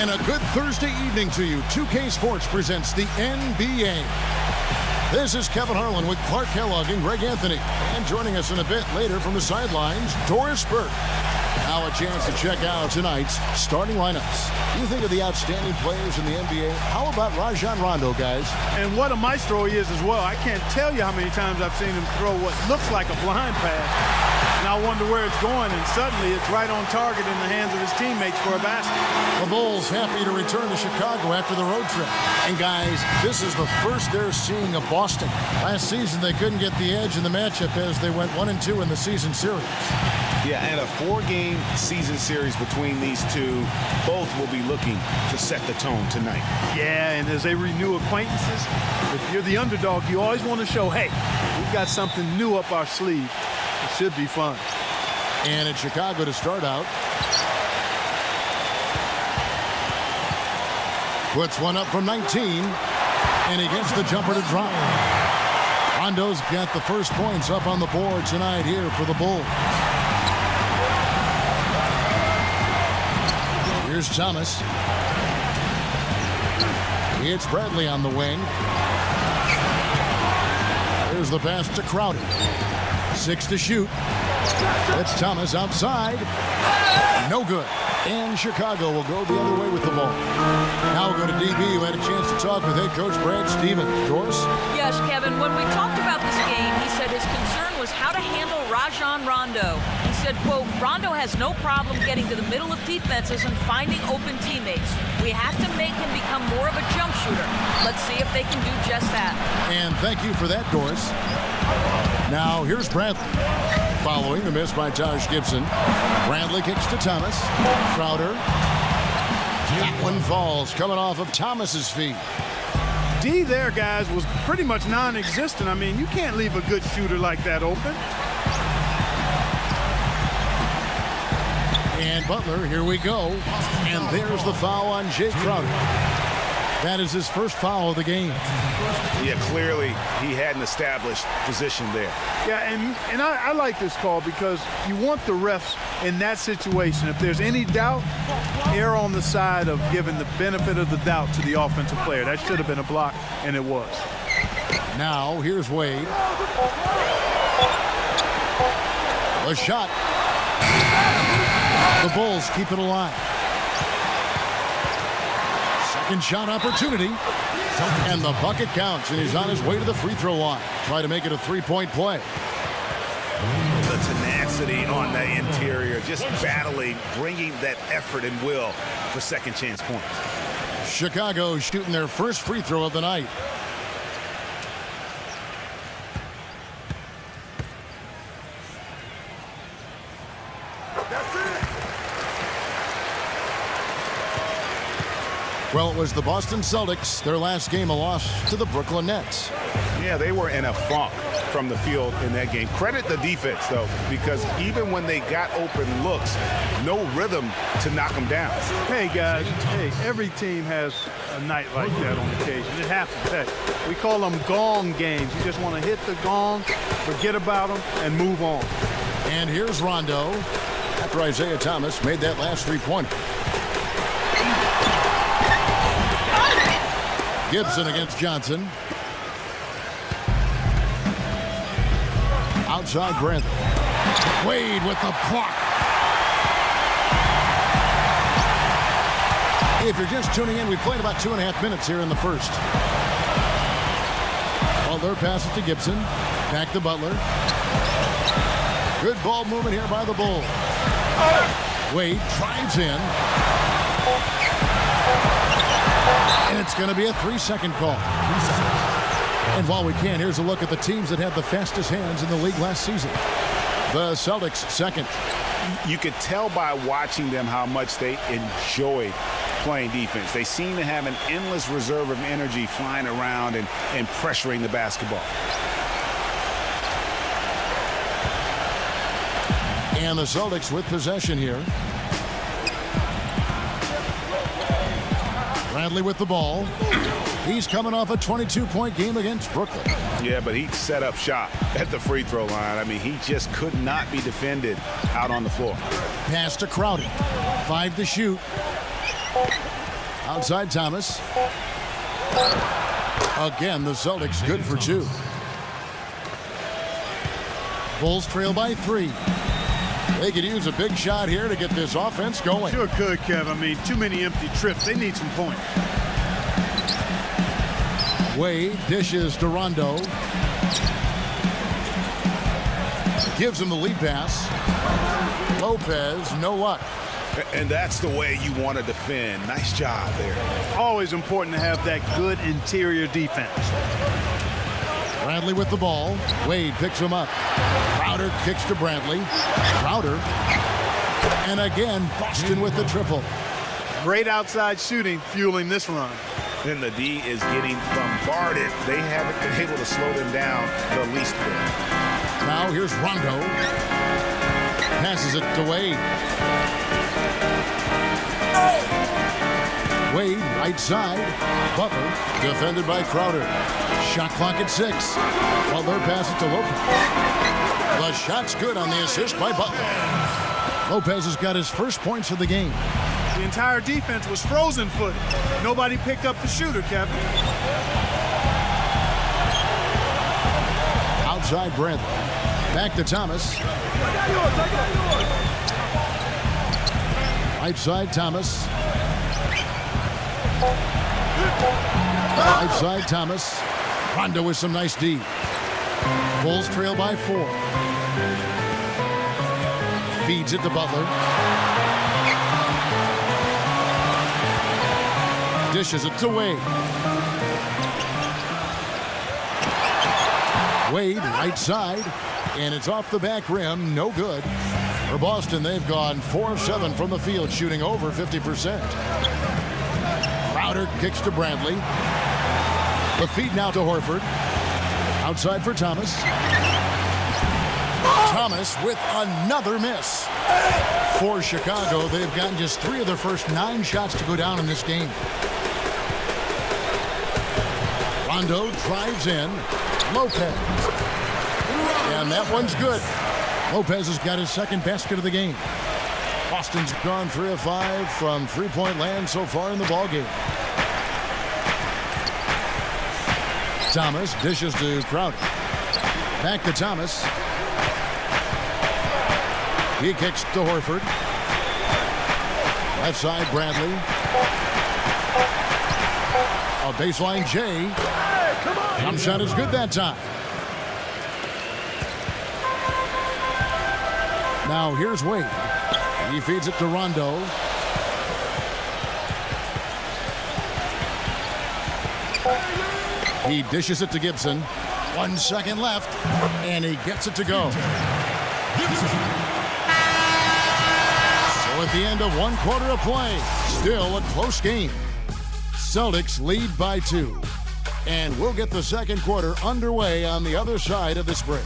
And a good Thursday evening to you. 2K Sports presents the NBA. This is Kevin Harlan with Clark Kellogg and Greg Anthony. And joining us in a bit later from the sidelines, Doris Burke. Now a chance to check out tonight's starting lineups. You think of the outstanding players in the NBA. How about Rajon Rondo, guys? And what a maestro he is as well. I can't tell you how many times I've seen him throw what looks like a blind pass. And I wonder where it's going, and suddenly it's right on target in the hands of his teammates for a basket. The Bulls happy to return to Chicago after the road trip. And guys, this is the first they're seeing of Boston. Last season, they couldn't get the edge in the matchup as they went 1-2 in the season series. Yeah, and a 4-game season series between these two. Both will be looking to set the tone tonight. Yeah, and as they renew acquaintances, if you're the underdog, you always want to show, hey, we've got something new up our sleeve. It should be fun. And in Chicago to start out. Puts one up from 19. And he gets the jumper to drop. Rondo's got the first points up on the board tonight here for the Bulls. Here's Thomas. It's Bradley on the wing. Here's the pass to Crowder. 6 to shoot. It's Thomas outside. No good. And Chicago will go the other way with the ball. Now we'll go to DB, who had a chance to talk with head coach Brad Stevens. Doris? Yes, Kevin. When we talked about this game, he said his concern was how to handle Rajon Rondo. He said, quote, Rondo has no problem getting to the middle of defenses and finding open teammates. We have to make him become more of a jump shooter. Let's see if they can do just that. And thank you for that, Doris. Now, here's Bradley. Following the miss by Taj Gibson. Bradley kicks to Thomas. Crowder. That one falls, coming off of Thomas's feet. D there, guys, was pretty much non-existent. I mean, you can't leave a good shooter like that open. And Butler, here we go. And there's the foul on Jay Crowder. That is his first foul of the game. Yeah, clearly he had an established position there. Yeah, and I like this call because you want the refs in that situation. If there's any doubt, err on the side of giving the benefit of the doubt to the offensive player. That should have been a block, and it was. Now, here's Wade. A shot. The Bulls keep it alive. Second shot opportunity. And the bucket counts, and he's on his way to the free throw line. Try to make it a three-point play. The tenacity on the interior, just battling, bringing that effort and will for second chance points. Chicago shooting their first free throw of the night. Well, it was the Boston Celtics, their last game, a loss to the Brooklyn Nets. Yeah, they were in a funk from the field in that game. Credit the defense, though, because even when they got open looks, no rhythm to knock them down. Hey, guys, hey, every team has a night like that on occasion. It happens. Hey, we call them gong games. You just want to hit the gong, forget about them, and move on. And here's Rondo after Isaiah Thomas made that last three-pointer. Gibson against Johnson. Outside Bradley. Wade with the block. If you're just tuning in, we played about 2.5 minutes here in the first. Butler passes to Gibson. Back to Butler. Good ball movement here by the Bulls. Wade drives in. And it's going to be a 3-second call. And while we can, here's a look at the teams that had the fastest hands in the league last season. The Celtics second. You could tell by watching them how much they enjoy playing defense. They seem to have an endless reserve of energy flying around and pressuring the basketball. And the Celtics with possession here. Bradley with the ball. He's coming off a 22-point game against Brooklyn. Yeah, but he set up shop at the free throw line. I mean, he just could not be defended out on the floor. Pass to Crowder. 5 to shoot. Outside Thomas. Again, the Celtics good for 2. Bulls trail by 3. They could use a big shot here to get this offense going. Sure could, Kev. I mean, too many empty trips. They need some points. Wade dishes to Rondo. Gives him the lead pass. Lopez, no luck. And that's the way you want to defend. Nice job there. Always important to have that good interior defense. Bradley with the ball. Wade picks him up. Crowder kicks to Bradley. Crowder. And again, Boston with the triple. Great outside shooting fueling this run. Then the D is getting bombarded. They haven't been able to slow them down the least bit. Now here's Rondo. Passes it to Wade. Wade, right side. Butler, defended by Crowder. Shot clock at 6. Butler passes it to Lopez. The shot's good on the assist by Butler. Lopez has got his first points of the game. The entire defense was frozen footed. Nobody picked up the shooter, Kevin. Outside Bradley. Back to Thomas. Right side Thomas. Right side Thomas. Rondo with some nice D. Bulls trail by 4. Feeds it to Butler. Dishes it to Wade. Wade, right side. And it's off the back rim. No good. For Boston, they've gone 4 of 7 from the field, shooting over 50%. Crowder kicks to Bradley. The feed now to Horford. Outside for Thomas. Thomas with another miss. For Chicago, they've gotten just 3 of their first 9 shots to go down in this game. Rondo drives in. Lopez. And that one's good. Lopez has got his second basket of the game. Boston's gone 3 of 5 from three-point land so far in the ballgame. Thomas dishes to Crowder. Back to Thomas. He kicks to Horford. Left side, Bradley. A baseline J. Jump shot is good that time. Now here's Wade. He feeds it to Rondo. He dishes it to Gibson. 1 second left, and he gets it to go. So at the end of 1 quarter of play, still a close game. Celtics lead by 2. And we'll get the second quarter underway on the other side of this break.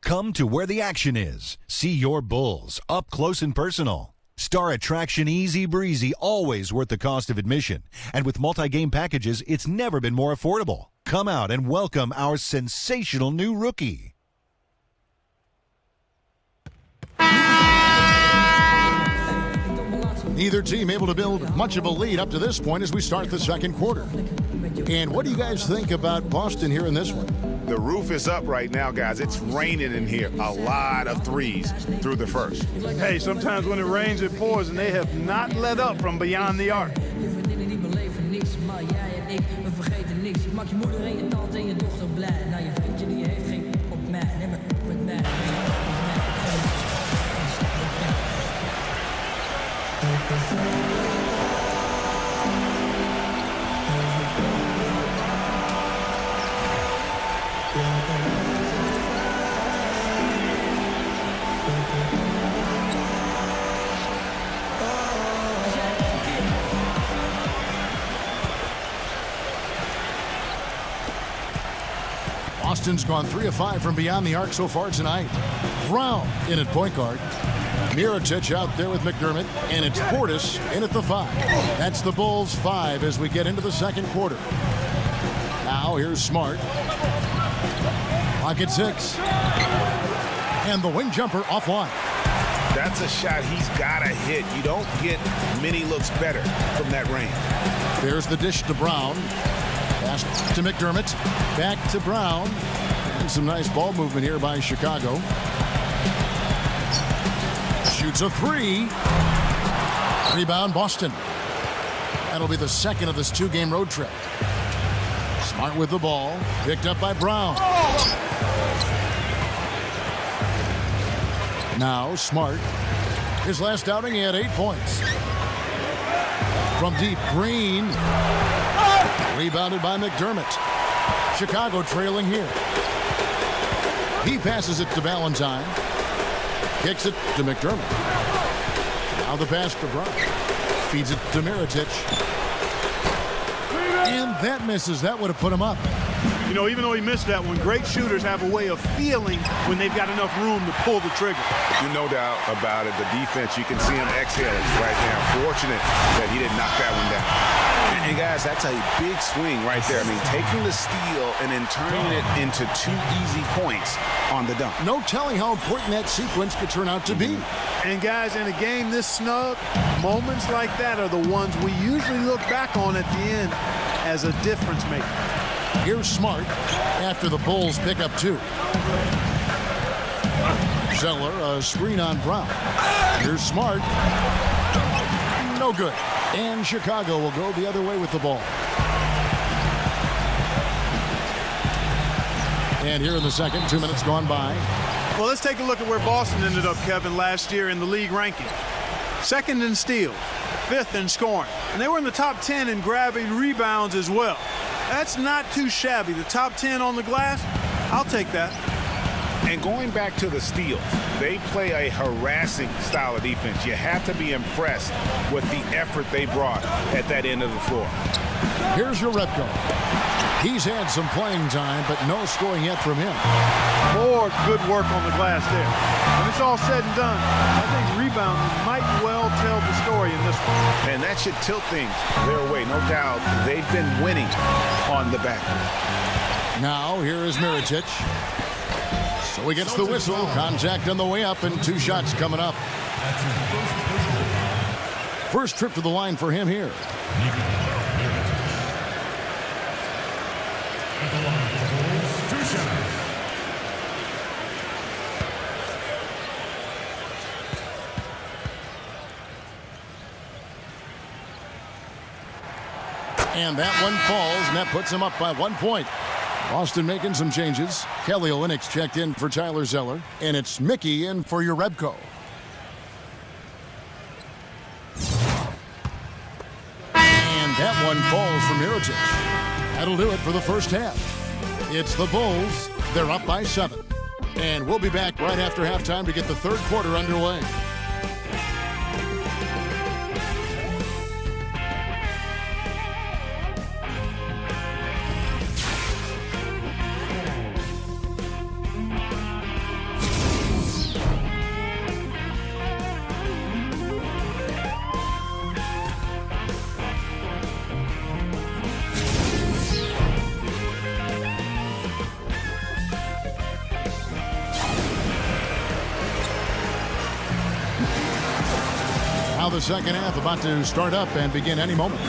Come to where the action is. See your Bulls up close and personal. Star Attraction Easy Breezy, always worth the cost of admission. And with multi-game packages, it's never been more affordable. Come out and welcome our sensational new rookie. Neither team able to build much of a lead up to this point as we start the second quarter. And what do you guys think about Boston here in this one? The roof is up right now, guys. It's raining in here. A lot of threes through the first. Hey, sometimes when it rains, it pours, and they have not let up from beyond the arc. Boston's gone 3 of 5 from beyond the arc so far tonight. Brown in at point guard. Mirotic out there with McDermott, and it's Portis in at the 5. That's the Bulls' 5 as we get into the second quarter. Now here's Smart. Pocket 6. And the wing jumper offline. That's a shot he's got to hit. You don't get many looks better from that range. There's the dish to Brown. Pass to McDermott. Back to Brown. And some nice ball movement here by Chicago. Shoots a 3. Rebound Boston. That'll be the second of this 2-game road trip. Smart with the ball. Picked up by Brown. Now Smart. His last outing, he had 8 points. From deep, Green. Rebounded by McDermott. Chicago trailing here. He passes it to Valentine. Kicks it to McDermott. Now the pass to Brown. Feeds it to Mirotic. And that misses. That would have put him up. You know, even though he missed that one, great shooters have a way of feeling when they've got enough room to pull the trigger. No doubt about it. The defense, you can see him exhaling right now. Fortunate that he didn't knock that one down. And guys, that's a big swing right there. I mean, taking the steal and then turning it into 2 easy points on the dunk. No telling how important that sequence could turn out to be. And guys, in a game this snug, moments like that are the ones we usually look back on at the end as a difference maker. Here's Smart after the Bulls pick up 2. Zeller, a screen on Brown. Here's Smart. No good. And Chicago will go the other way with the ball. And here in the second, 2 minutes gone by. Well, let's take a look at where Boston ended up, Kevin, last year in the league ranking. 2nd in steals, 5th in scoring. And they were in the top 10 in grabbing rebounds as well. That's not too shabby. The top 10 on the glass, I'll take that. And going back to the steals, they play a harassing style of defense. You have to be impressed with the effort they brought at that end of the floor. Here's your Rebko. He's had some playing time, but no scoring yet from him. More good work on the glass there. When it's all said and done, I think rebounding might well tell the story in this one. And that should tilt things their way, no doubt. They've been winning on the back. Now, here is Mirotic. So he gets the whistle. Contact on the way up, and 2 shots coming up. First trip to the line for him here. And that one falls, and that puts him up by 1 point. Boston making some changes. Kelly Olynyk checked in for Tyler Zeller, and it's Mickey in for your Rebko. And that one falls for Mirotic. That'll do it for the first half. It's the Bulls. They're up by 7. And we'll be back right after halftime to get the third quarter underway. The second half about to start up and begin any moment.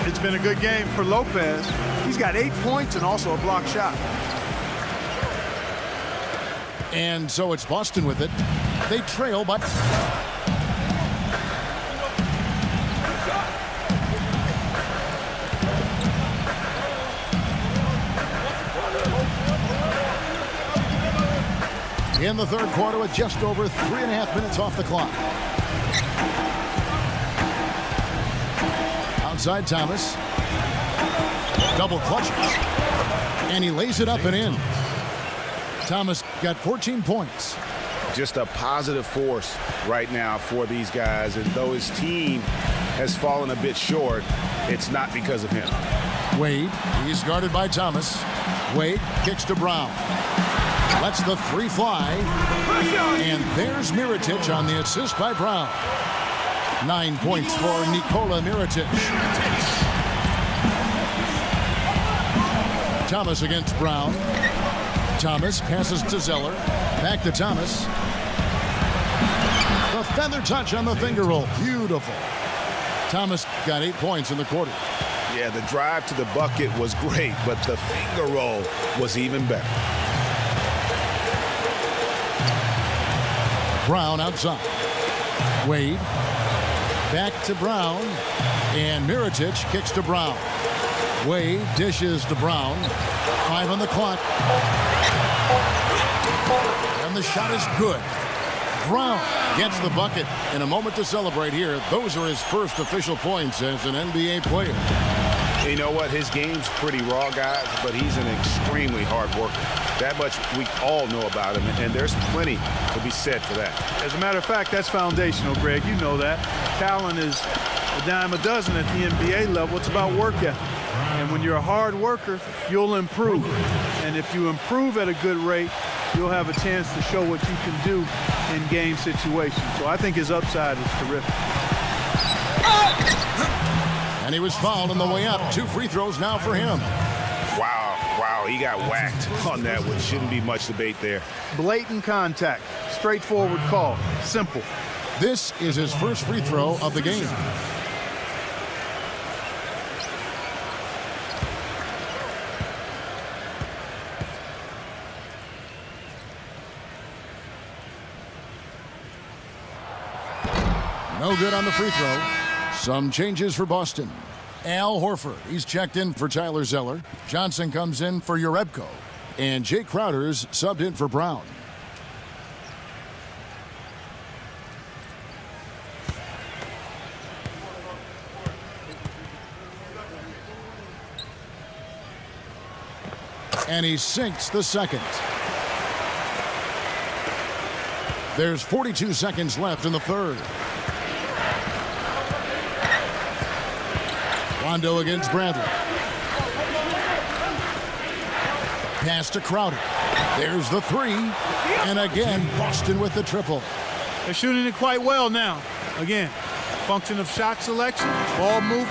It's been a good game for Lopez. He's got 8 points and also a block shot. And so it's Boston with it. They trail, but in the third quarter with just over 3.5 minutes off the clock. Outside Thomas. Double clutches. And he lays it up and in. Thomas got 14 points. Just a positive force right now for these guys. And though his team has fallen a bit short, it's not because of him. Wade, he's guarded by Thomas. Wade kicks to Brown. Lets the 3 fly. And there's Mirotic on the assist by Brown. 9 points for Nikola Mirotic. Thomas against Brown. Thomas passes to Zeller. Back to Thomas. The feather touch on the finger roll. Beautiful. Thomas got 8 points in the quarter. Yeah, the drive to the bucket was great, but the finger roll was even better. Brown outside. Wade. Back to Brown. And Mirotic kicks to Brown. Wade dishes to Brown. 5 on the clock. And the shot is good. Brown gets the bucket. In a moment to celebrate here. Those are his first official points as an NBA player. You know what? His game's pretty raw, guys, but he's an extremely hard worker. That much we all know about him, and there's plenty to be said for that. As a matter of fact, that's foundational, Greg. You know that. Talent is a dime a dozen at the NBA level. It's about work ethic. And when you're a hard worker, you'll improve. And if you improve at a good rate, you'll have a chance to show what you can do in game situations. So I think his upside is terrific. And he was fouled on the way up. 2 free throws now for him. Wow, he got whacked on that one. Shouldn't be much debate there. Blatant contact. Straightforward call. Simple. This is his first free throw of the game. No good on the free throw. Some changes for Boston. Al Horford, he's checked in for Tyler Zeller. Johnson comes in for Urebko. And Jay Crowder's subbed in for Brown. And he sinks the second. There's 42 seconds left in the third. Rondo against Bradley. Pass to Crowder. There's the 3. And again, Boston with the triple. They're shooting it quite well now. Again, function of shot selection, ball movement.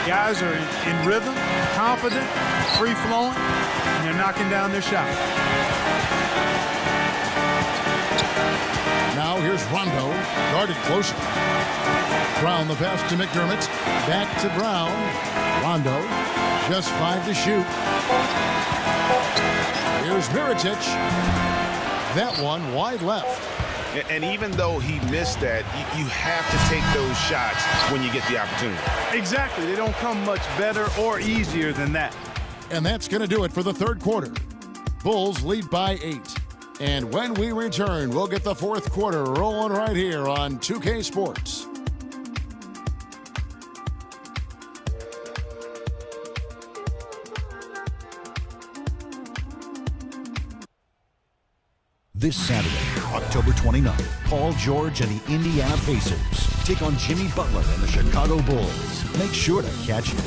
Guys are in rhythm, confident, free-flowing, and they're knocking down their shot. Now here's Rondo, guarded closely. Brown the pass to McDermott. Back to Brown. Rondo, just 5 to shoot. Here's Mirotic. That one wide left. And even though he missed that, you have to take those shots when you get the opportunity. Exactly. They don't come much better or easier than that. And that's going to do it for the third quarter. Bulls lead by 8. And when we return, we'll get the fourth quarter rolling right here on 2K Sports. This Saturday, October 29th, Paul George and the Indiana Pacers take on Jimmy Butler and the Chicago Bulls. Make sure to catch it.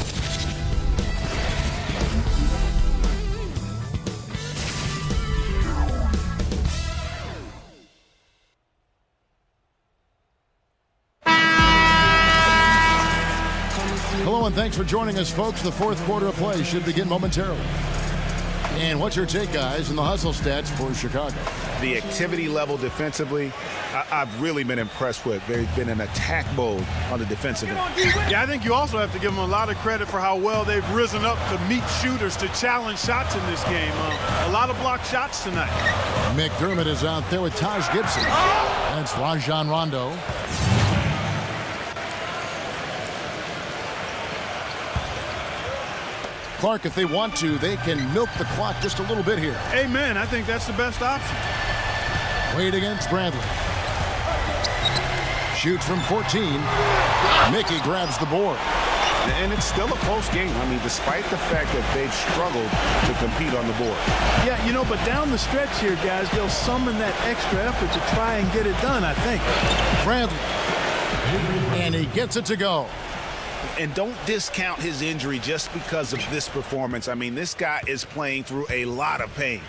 Hello and thanks for joining us, folks. The fourth quarter of play should begin momentarily. And what's your take, guys, in the hustle stats for Chicago? The activity level defensively, I've really been impressed with. They've been in attack mode on the defensive end. Yeah, I think you also have to give them a lot of credit for how well they've risen up to meet shooters, to challenge shots in this game. A lot of blocked shots tonight. McDermott is out there with Taj Gibson. That's Rajon Rondo. Clark, if they want to, they can milk the clock just a little bit here. Amen. I think that's the best option. Wade against Bradley. Shoots from 14. Mickey grabs the board. And it's still a close game. I mean, despite the fact that they've struggled to compete on the board. Yeah, you know, but down the stretch here, guys, they'll summon that extra effort to try and get it done, I think. Bradley. And he gets it to go. And don't discount his injury just because of this performance. I mean, this guy is playing through a lot of pain.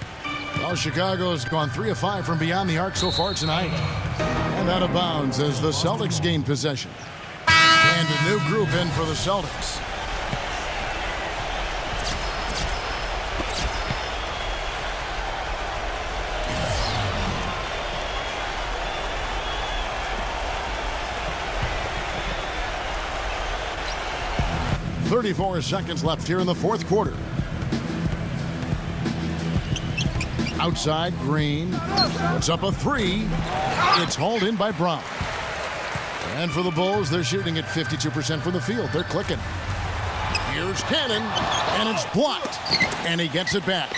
Well, Chicago's gone 3 of 5 from beyond the arc so far tonight. And out of bounds as the Celtics gain possession. And a new group in for the Celtics. 34 seconds left here in the fourth quarter. Outside, Green puts up a three. It's hauled in by Brown. And for the Bulls, they're shooting at 52% from the field. They're clicking. Here's Cannon, and it's blocked. And he gets it back.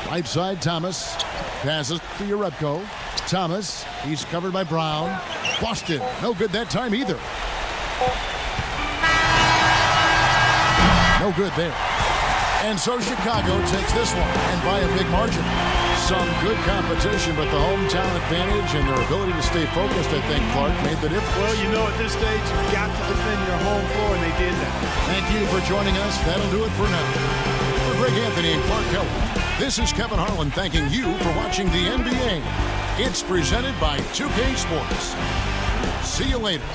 Right side, Thomas passes to Urebko. Thomas, he's covered by Brown. Boston, no good that time either. No good there. And so Chicago takes this one, and by a big margin. Some good competition, but the hometown advantage and their ability to stay focused, I think, Clark, made the difference. Well, you know, at this stage, you've got to defend your home floor, and they did that. Thank you for joining us. That'll do it for now. For Greg Anthony and Clark Keller, this is Kevin Harlan thanking you for watching the NBA. It's presented by 2K Sports. See you later.